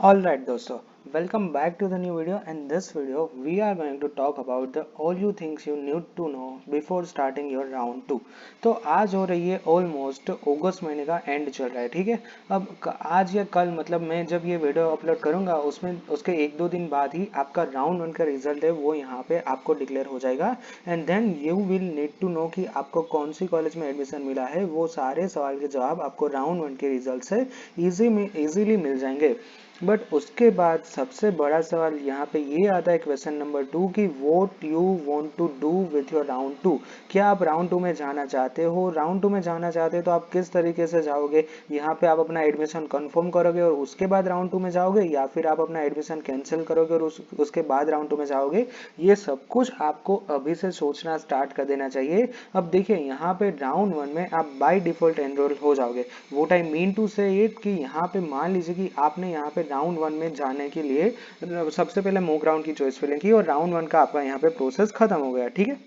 Alright दोस्तों, welcome back to the new video. In this video we are going to talk about the all you things you need to know before starting your round 2। तो आज हो रही है almost अगस्त महीने का and चल रहा है, ठीक है। अब आज या कल मतलब मैं जब ये वीडियो अपलोड करूंगा उसमें उसके एक दो दिन बाद ही आपका राउंड 1 का रिजल्ट है वो यहाँ पे आपको डिक्लेयर हो जाएगा। And then you will need to know कि आपको कौन सी कॉलेज में एडमिशन मिला है। वो सारे सवाल के जवाब आपको राउंड 1 के रिजल्ट से इजीली मिल जाएंगे। बट उसके बाद सबसे बड़ा सवाल यहाँ पे ये आता है क्वेश्चन नंबर 2 कि what you want to do with your round 2। क्या आप राउंड 2 में जाना चाहते हो? राउंड 2 में जाना चाहते हो तो आप किस तरीके से जाओगे? यहाँ पे आप अपना एडमिशन कंफर्म करोगे और उसके बाद राउंड 2 में जाओगे, या फिर आप अपना एडमिशन कैंसिल करोगे और उसके बाद राउंड 2 में जाओगे? ये सब कुछ आपको अभी से सोचना स्टार्ट कर देना चाहिए। अब देखिए यहाँ पे राउंड 1 में आप बाय डिफॉल्ट एनरोल हो जाओगे। वोट आई मीन टू से इट कि यहाँ पे मान लीजिए कि आपने यहाँ पे राउंड 1 में जाने के लिए सबसे पहले मॉक राउंड की चॉइस फिलिंग की और राउंड 1 का आपका यहाँ पे प्रोसेस खत्म हो गया, ठीक है।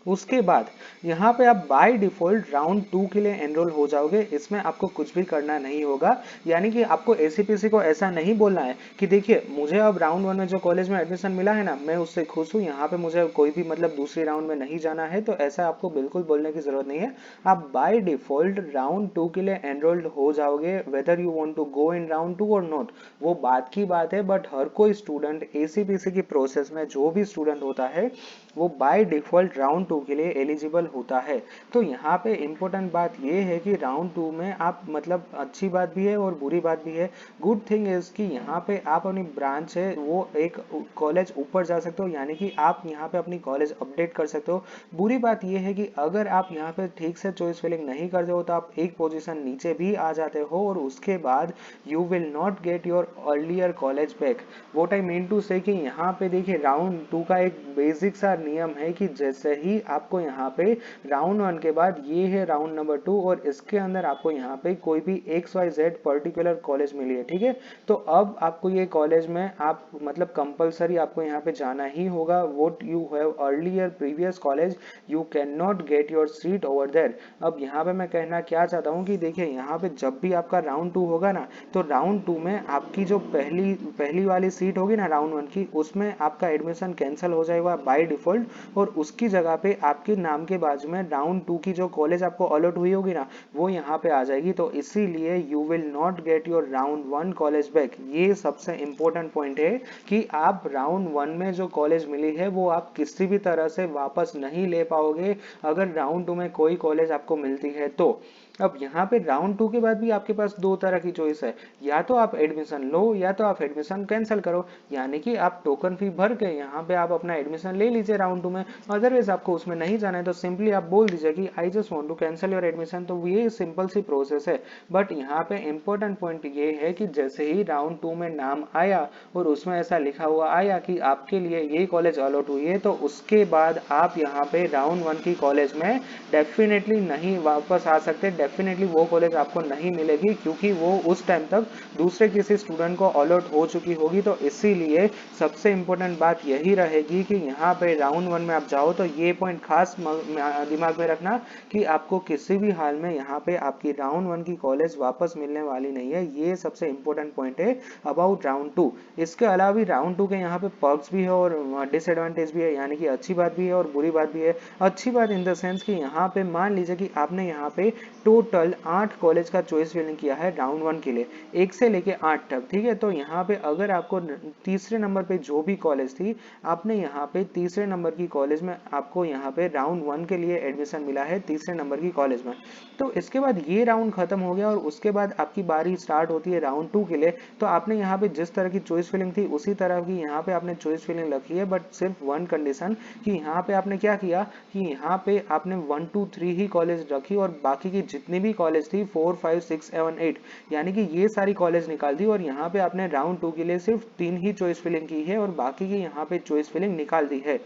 उसके बाद यहाँ पे आप बाय डिफॉल्ट राउंड 2 के लिए एनरोल हो जाओगे। इसमें आपको कुछ भी करना नहीं होगा, यानी कि आपको एसीपीसी को ऐसा नहीं बोलना है कि देखिए मुझे अब राउंड 1 में जो कॉलेज में एडमिशन मिला है ना, मैं उससे खुश हूँ, यहाँ पे मुझे कोई भी मतलब दूसरी राउंड में नहीं जाना है। तो ऐसा आपको बिल्कुल बोलने की जरूरत नहीं है। आप बाय डिफॉल्ट राउंड 2 के लिए एनरोल्ड हो जाओगे, whether you want to go in round 2 और नॉट, वो बात की बात है। बट हर कोई स्टूडेंट एसीपीसी की प्रोसेस में जो भी स्टूडेंट होता है वो बाय डिफॉल्ट राउंड 2 के लिए एलिजिबल होता है। तो यहाँ पे इम्पोर्टेंट बात ये है कि राउंड 2 में आप मतलब अच्छी बात भी है और बुरी बात भी है। गुड थिंग इज कि यहाँ पे आप अपनी ब्रांच है वो एक कॉलेज ऊपर जा सकते हो, यानी कि आप यहाँ पे अपनी कॉलेज अपडेट कर सकते हो। बुरी बात ये है कि अगर आप यहाँ पे ठीक से चॉइस फिलिंग नहीं करते हो तो आप एक पोजीशन नीचे भी आ जाते हो और उसके बाद you will not get your earlier college back. What I mean to say कि यहाँ पे देखिए राउंड 2 का एक बेसिक सा नियम है कि जैसे ही आपको यहाँ पे राउंड 1 के बाद ये है राउंड नंबर 2 और इसके अंदर आपको यहाँ पे कोई भी XYZ पर्टिकुलर कॉलेज मिली है, ठीक है। तो अब आपको ये कॉलेज में आप मतलब कंपलसरी आपको यहाँ पे जाना ही होगा। What you have earlier previous college you can not get your seat over there. अब यहाँ पे मैं कहना क्या चाहता हूँ कि देखिए यहाँ पे जब भी आपका राउंड 2 होगा ना, तो राउंड 2 में आपकी जो पहली पहली वाली सीट होगी ना राउंड 1 की, उसमें आपका एडमिशन कैंसिल हो जाएगा बाय डिफॉल्ट और उसकी जगह पे आपके नाम के बाजू में राउंड 2 की जो कॉलेज आपको अलॉट हुई होगी ना वो यहाँ पे आ जाएगी। तो इसीलिए you will not get your round 1 college back. ये सबसे इंपॉर्टेंट पॉइंट है कि आप राउंड 1 में जो कॉलेज मिली है वो आप किसी भी तरह से वापस नहीं ले पाओगे अगर राउंड 2 में कोई कॉलेज आपको मिलती है तो। अब यहाँ पे राउंड 2 के बाद भी आपके पास दो तरह की चॉइस है, या तो आप एडमिशन लो या तो आप एडमिशन कैंसिल करो। यानी कि आप टोकन फी भर के यहाँ पे आप अपना एडमिशन ले लीजिए राउंड 2 में। अदरवाइज आपको उसमें नहीं जाना है तो सिंपली आप बोल दीजिए कि I just want to cancel your admission. तो ये सिंपल सी प्रोसेस है। बट यहाँ पे इंपॉर्टेंट पॉइंट ये है कि जैसे ही राउंड 2 में नाम आया और उसमें ऐसा लिखा हुआ आया कि आपके लिए ये कॉलेज अलॉट हुई है, तो उसके बाद आप यहाँ पे राउंड 1 की कॉलेज में डेफिनेटली नहीं वापस आ सकते। डेफिनेटली वो कॉलेज आपको नहीं मिलेगी क्योंकि वो उस टाइम तक दूसरे किसी स्टूडेंट को अलॉट हो चुकी होगी। तो इसीलिए सबसे इंपॉर्टेंट बात यही रहेगी कि यहाँ पे राउंड 1 में आप जाओ तो ये पॉइंट खास दिमाग में रखना कि आपको किसी भी हाल में यहाँ पे आपकी राउंड 1 की कॉलेज वापस मिलने वाली नहीं है। ये सबसे इंपॉर्टेंट पॉइंट है अबाउट राउंड 2। इसके अलावा भी राउंड 2 के यहाँ पे पर्क्स भी है और डिसएडवांटेज भी है, यानी कि अच्छी बात भी है और बुरी बात भी है। अच्छी बात इन द सेंस कि यहाँ पे मान लीजिए कि आपने यहाँ पे टोटल 8 कॉलेज का चॉइस फिलिंग किया है राउंड 1 के लिए, 1 से लेके 8 तक, ठीक है। तो यहाँ पे अगर आपको तीसरे नंबर पे जो भी कॉलेज थी, आपने यहाँ पे तीसरे नंबर की कॉलेज में आपको यहाँ पे राउंड 1 के लिए एडमिशन मिला है तीसरे नंबर की कॉलेज में। तो इसके बाद ये राउंड खत्म हो गया और उसके बाद आपकी बारी स्टार्ट होती है राउंड 2 के लिए। तो आपने यहाँ पे जिस तरह की चॉइस फिलिंग थी उसी तरह की यहाँ पे आपने चॉइस फिलिंग रखी है। बट सिर्फ वन कंडीशन कि यहाँ पे आपने क्या किया कि यहाँ पे आपने 1 2 3 ही कॉलेज रखी और बाकी की जितनी भी कॉलेज थी 4 5 6 7 8, यानी कि ये सारी कॉलेज निकाल दी और यहाँ पे आपने राउंड 2 के लिए सिर्फ 3 ही चॉइस फिलिंग की है और बाकी की यहाँ पे चॉइस फिलिंग निकाल दी है।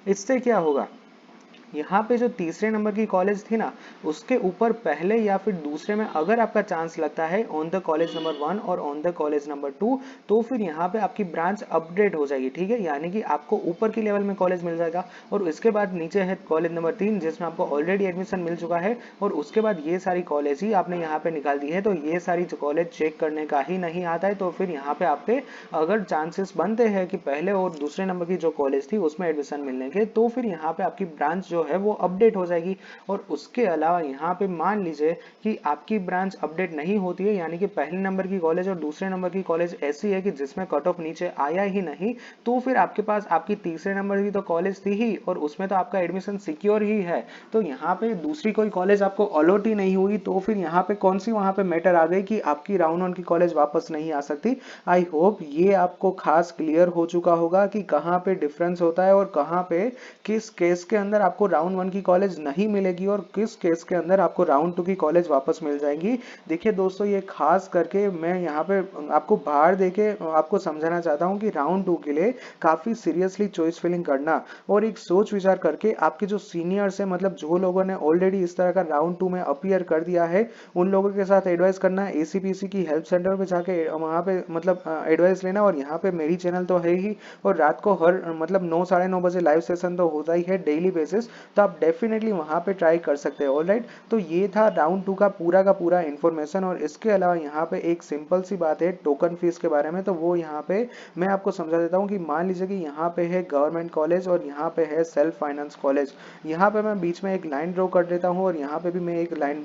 इससे क्या होगा यहाँ पे जो तीसरे नंबर की कॉलेज थी ना, उसके ऊपर पहले या फिर दूसरे में अगर आपका चांस लगता है ऑन द कॉलेज नंबर 1 और ऑन द कॉलेज नंबर 2, तो फिर यहाँ पे आपकी ब्रांच अपडेट हो जाएगी, ठीक है। यानी कि आपको ऊपर की लेवल में कॉलेज मिल जाएगा और इसके बाद नीचे है कॉलेज नंबर 3 जिसमें आपको ऑलरेडी एडमिशन मिल चुका है, और उसके बाद ये सारी कॉलेज ही आपने यहाँ पे निकाल दी है। तो ये सारी कॉलेज चेक करने का ही नहीं आता है, तो फिर यहाँ पे आपके अगर चांसेस बनते हैं कि पहले और दूसरे नंबर की जो कॉलेज थी उसमें एडमिशन मिलने के, तो फिर यहाँ पे आपकी ब्रांच जो है वो अपडेट हो जाएगी। और उसके अलावा यहाँ पे मान लीजिए कि आपकी ब्रांच अपडेट नहीं होती है, यानी कि पहले नंबर की कॉलेज और दूसरे नंबर की कॉलेज ऐसी है कि जिसमें कट ऑफ नीचे आया ही नहीं, तो फिर आपके पास आपकी तीसरे नंबर की तो कॉलेज थी ही और उसमें तो आपका एडमिशन सिक्योर ही है, तो यहाँ पे दूसरी कोई कॉलेज आपको अलॉट ही नहीं हुई, तो फिर यहाँ पे कौन सी वहां पे मैटर आ गई कि आपकी राउंड 1 की कॉलेज वापस नहीं आ सकती। आई होप ये आपको खास क्लियर हो चुका होगा कि कहाँ पे डिफरेंस होता है और कहाँ पे किस केस के अंदर आपको राउंड 1 की कॉलेज नहीं मिलेगी और किस केस के अंदर आपको राउंड 2 की कॉलेज वापस मिल जाएगी। देखिए दोस्तों, ये खास करके मैं यहाँ पे आपको बाहर देके आपको समझाना चाहता हूँ कि राउंड 2 के लिए काफी सीरियसली चॉइस फिलिंग करना और एक सोच विचार करके आपके जो सीनियर्स है, मतलब जो लोगों ने ऑलरेडी इस तरह का राउंड 2 में अपीयर कर दिया है, उन लोगों के साथ एडवाइस करना, एसीपीसी की हेल्प सेंटर पे जाके वहाँ पे मतलब एडवाइस लेना। और यहाँ पे मेरी चैनल तो है ही, और रात को हर मतलब 9 साढ़े 9 बजे लाइव सेशन तो होता ही है डेली बेसिस, तो आप डेफिनेटली वहाँ पे ट्राई कर सकते हैं। ऑलराइट, तो ये था राउंड 2 का पूरा इन्फॉर्मेशन। और इसके अलावा यहाँ पे एक सिंपल सी बात है टोकन फीस के बारे में, तो वो यहाँ पे मैं आपको समझा देता हूँ कि मान लीजिए कि यहाँ पे है गवर्नमेंट कॉलेज और यहाँ पे है सेल्फ फाइनेंस कॉलेज। यहाँ पे मैं बीच में एक लाइन ड्रॉ कर देता हूँ और यहाँ पे भी मैं एक लाइन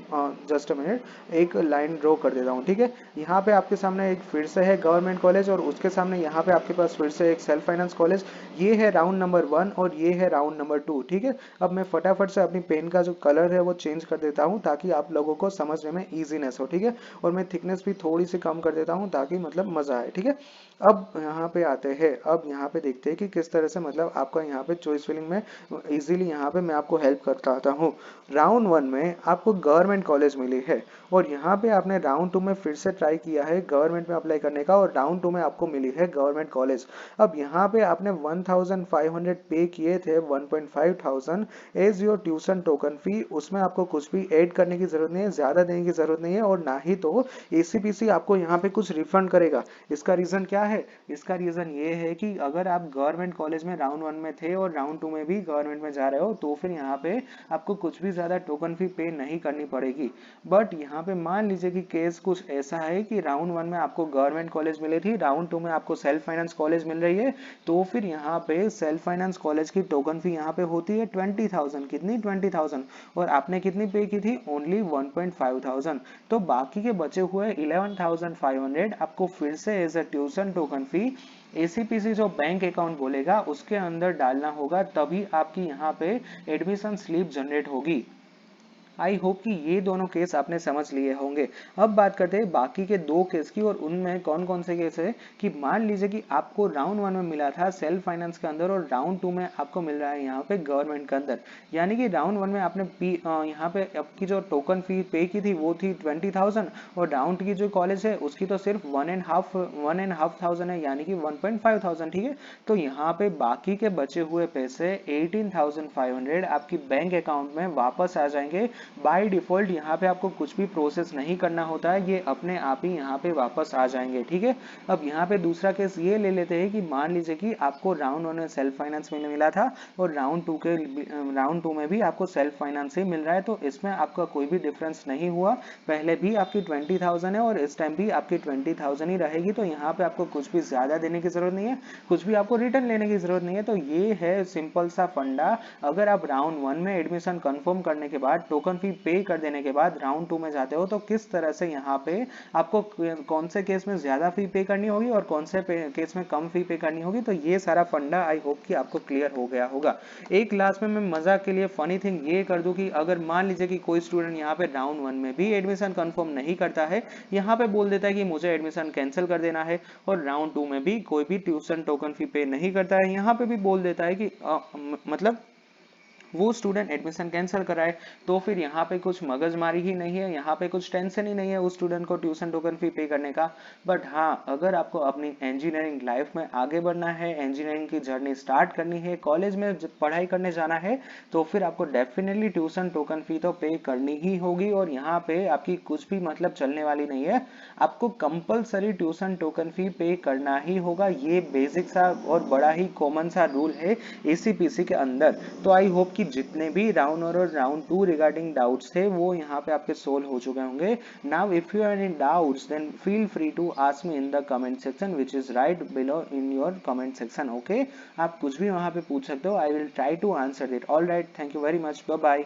जस्ट अ मिनट एक लाइन ड्रॉ कर देता हूँ, ठीक है। यहाँ पे आपके सामने एक फिर से है गवर्नमेंट कॉलेज और उसके सामने यहाँ पे आपके पास फिर से एक सेल्फ फाइनेंस कॉलेज। ये है राउंड नंबर 1 और ये है राउंड नंबर 2, ठीक है। अब मैं फटाफट से अपनी पेन का जो कलर है वो चेंज कर देता हूँ ताकि आप लोगों को समझने में ईजीनेस हो, ठीक है। और मैं थिकनेस भी थोड़ी सी कम कर देता हूँ ताकि मतलब मजा आए, ठीक है। अब यहाँ पे आते हैं, अब यहाँ पे देखते हैं कि किस तरह से मतलब आपका यहाँ पे चॉइस फिलिंग में इजीली यहाँ पे मैं आपको हेल्प करता हूँ। राउंड 1 में आपको गवर्नमेंट कॉलेज मिली है और यहाँ पे आपने राउंड 2 में फिर से ट्राई किया है गवर्नमेंट में अप्लाई करने का और राउंड 2 में आपको मिली है गवर्नमेंट कॉलेज। अब यहाँ पे आपने 1500 पे किए थे, 1,500 एज योर ट्यूशन टोकन फी, उसमें आपको कुछ भी ऐड करने की जरूरत नहीं है, ज्यादा देने की जरूरत नहीं है, और ना ही तो एसीपीसी आपको यहाँ पे कुछ रिफंड करेगा। इसका रीजन क्या है? इसका रीजन ये है कि अगर आप गवर्नमेंट कॉलेज में राउंड 1 में थे और राउंड 2 में भी गवर्नमेंट में जा रहे हो, तो फिर यहाँ पे आपको कुछ भी ज्यादा टोकन फी पे नहीं करनी पड़ेगी। बट यहाँ पे मान लीजिए कि केस कुछ ऐसा है कि राउंड 1 में आपको गवर्नमेंट कॉलेज मिली थी, राउंड 2 में आपको सेल्फ फाइनेंस कॉलेज मिल रही है, तो फिर यहाँ पे सेल्फ फाइनेंस कॉलेज की टोकन फी यहाँ पे होती है 20,000। कितनी? 20,000। और आपने कितनी पे की थी? ओनली 1,500। तो बाकी के बचे हुए 11,500 आपको फिर से as a tuition token fee ACPC जो बैंक अकाउंट बोलेगा उसके अंदर डालना होगा, तभी आपकी यहाँ पे एडमिशन स्लिप जनरेट होगी। आई होप कि ये दोनों केस आपने समझ लिए होंगे। अब बात करते हैं बाकी के दो केस की, और उनमें कौन कौन से केस है कि मान लीजिए कि आपको राउंड 1 में मिला था सेल्फ फाइनेंस के अंदर और राउंड 2 में आपको मिल रहा है यहाँ पे गवर्नमेंट के अंदर। यानी कि राउंड 1 में आपने यहाँ पे आपकी जो टोकन फी पे की थी वो थी 20,000 और राउंड की जो कॉलेज है उसकी तो सिर्फ 1,500 है, यानी कि 1,500, ठीक है। तो यहाँ पे बाकी के बचे हुए पैसे 18,500 आपकी बैंक अकाउंट में वापस आ जाएंगे। बाय डिफॉल्ट यहाँ पे आपको कुछ भी प्रोसेस नहीं करना होता है, ये अपने आप ही यहाँ पे वापस आ जाएंगे, ठीक है। अब यहाँ पे दूसरा केस ये ले लेते हैं कि मान लीजिए कि आपको राउंड 1 में सेल्फ फाइनेंस में मिला था और राउंड 2 में भी आपको सेल्फ फाइनेंस ही मिल रहा है, तो इसमें आपका कोई भी डिफरेंस नहीं हुआ। पहले भी आपकी 20,000 है और इस टाइम भी आपकी 20,000 ही रहेगी, तो यहाँ पे आपको कुछ भी ज्यादा देने की जरूरत नहीं है, कुछ भी आपको रिटर्न लेने की जरूरत नहीं है। तो ये है सिंपल सा फंडा। अगर आप राउंड 1 में एडमिशन कंफर्म करने के बाद टोकन फी पे कर देने के बाद राउंड 2 में जाते हो, तो किस तरह से यहाँ पे आपको कौन से केस में ज्यादा फी पे करनी होगी और कौन से केस में कम फी पे करनी होगी, तो ये सारा फंडा आई होप कि आपको क्लियर हो गया होगा। एक लास्ट में मैं मजाक के लिए फनी थिंग ये कर दूं कि अगर मान लीजिए कि कोई स्टूडेंट यहाँ पे राउंड 1 में भी एडमिशन कंफर्म नहीं करता है, यहाँ पे बोल देता है कि मुझे एडमिशन कैंसिल कर देना है, और राउंड 2 में भी कोई भी ट्यूशन टोकन फी पे नहीं करता है, यहाँ पे भी बोल देता है कि मतलब वो स्टूडेंट एडमिशन कैंसिल कराए, तो फिर यहाँ पे कुछ मगजमारी ही नहीं है, यहाँ पे कुछ टेंशन ही नहीं है उस स्टूडेंट को ट्यूशन टोकन फी पे करने का। बट हाँ, अगर आपको अपनी इंजीनियरिंग लाइफ में आगे बढ़ना है, इंजीनियरिंग की जर्नी स्टार्ट करनी है, कॉलेज में पढ़ाई करने जाना है, तो फिर आपको डेफिनेटली ट्यूशन टोकन फी तो पे करनी ही होगी। और यहाँ पे आपकी कुछ भी मतलब चलने वाली नहीं है, आपको कंपलसरी ट्यूशन टोकन फी पे करना ही होगा। ये बेसिक सा और बड़ा ही कॉमन सा रूल है एसीपीसी के अंदर। तो आई होप कि जितने भी राउंड और राउंड टू रिगार्डिंग डाउट्स थे वो यहाँ पे आपके सोल्व हो चुके होंगे। Now if you are in doubts then feel free to ask me in the comment section which is right below in your comment section. Okay, आप कुछ भी वहां पे पूछ सकते हो, I will try to answer it. All right, thank you very much, bye bye.